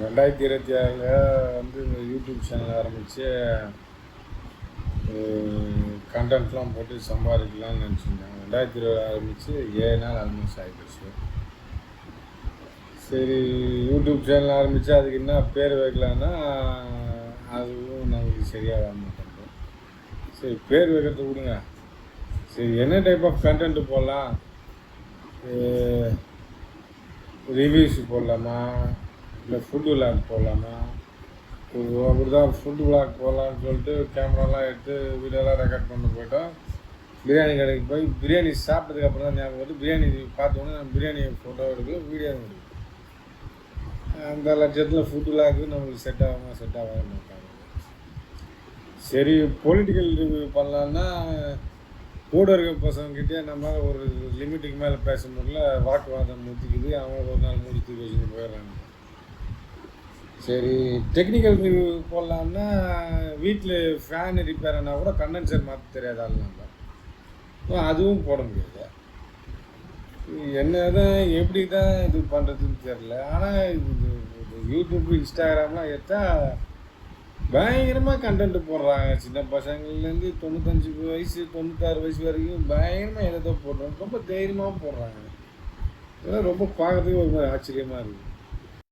2026 வந்து இந்த YouTube channel ஆரம்பித்து கண்டென்ட்லாம் போட்டு சம்பாதிக்கலாம்னு நினச்சிருந்தேன். 2020 ஆரம்பித்து 7 நாள் ஆல்மோஸ்ட் ஆகிடுச்சு. சரி, யூடியூப் சேனல் ஆரம்பித்து அதுக்கு என்ன பேர் வைக்கலான்னா அதுவும் நமக்கு சரியாக வர மாட்டேங்குது. சரி, பேர் வைக்கிறது விடுங்க. சரி, என்ன டைப் ஆஃப் கண்டென்ட் போடலாம்? ரிவ்யூஸ் போடலாமா, இல்லை ஃபுட் விளாக் போடலாமா? அப்படி தான் ஃபுட் விளாக் போடலான்னு சொல்லிட்டு கேமராலாம் எடுத்து வீடியோலாம் ரெக்கார்ட் பண்ண போயிட்டோம். பிரியாணி கடைக்கு போய் பிரியாணி சாப்பிட்டதுக்கப்புறம் தான் ஞாபகம் வந்து பிரியாணி பார்த்தோன்னே நான் பிரியாணி ஃபோட்டோ எடுக்கல, வீடியோ எடுக்கல. அந்த லட்சத்தில் ஃபுட் விளாக்கு நம்மளுக்கு செட் ஆகாமல் இருக்காங்க. சரி, பொலிட்டிக்கல் ரிவ்யூ பண்ணலான்னா கூட இருக்க பசங்கக்கிட்டே நம்மளால் ஒரு லிமிட்டுக்கு மேலே பேச முடியல, வாக்குவாதம் முத்திக்குது, அவங்க ஒரு நாள் முடித்து வச்சுட்டு போயிடுறாங்க. சரி, டெக்னிக்கல் ரிவ்யூ போடலான்னா வீட்டில் ஃபேன் ரிப்பேர் ஆனால் கூட கண்டென்சர் மாற்ற தெரியாதால் நம்ம அதுவும் போட முடியாது. என்ன தான் எப்படி தான் இது பண்ணுறதுன்னு தெரில. ஆனால் யூடியூப் இன்ஸ்டாகிராம்லாம் எடுத்தால் பயங்கரமாக கண்டென்ட் போடுறாங்க. சின்ன பசங்கள்லேருந்து 95 வயசு 96 வயசு வரைக்கும் பயங்கரமாக எதை போடுறாங்க, ரொம்ப தைரியமாக போடுறாங்க. இதெல்லாம் ரொம்ப பார்க்குறதுக்கு ஒரு மாதிரி ஆச்சரியமாக இருக்குது.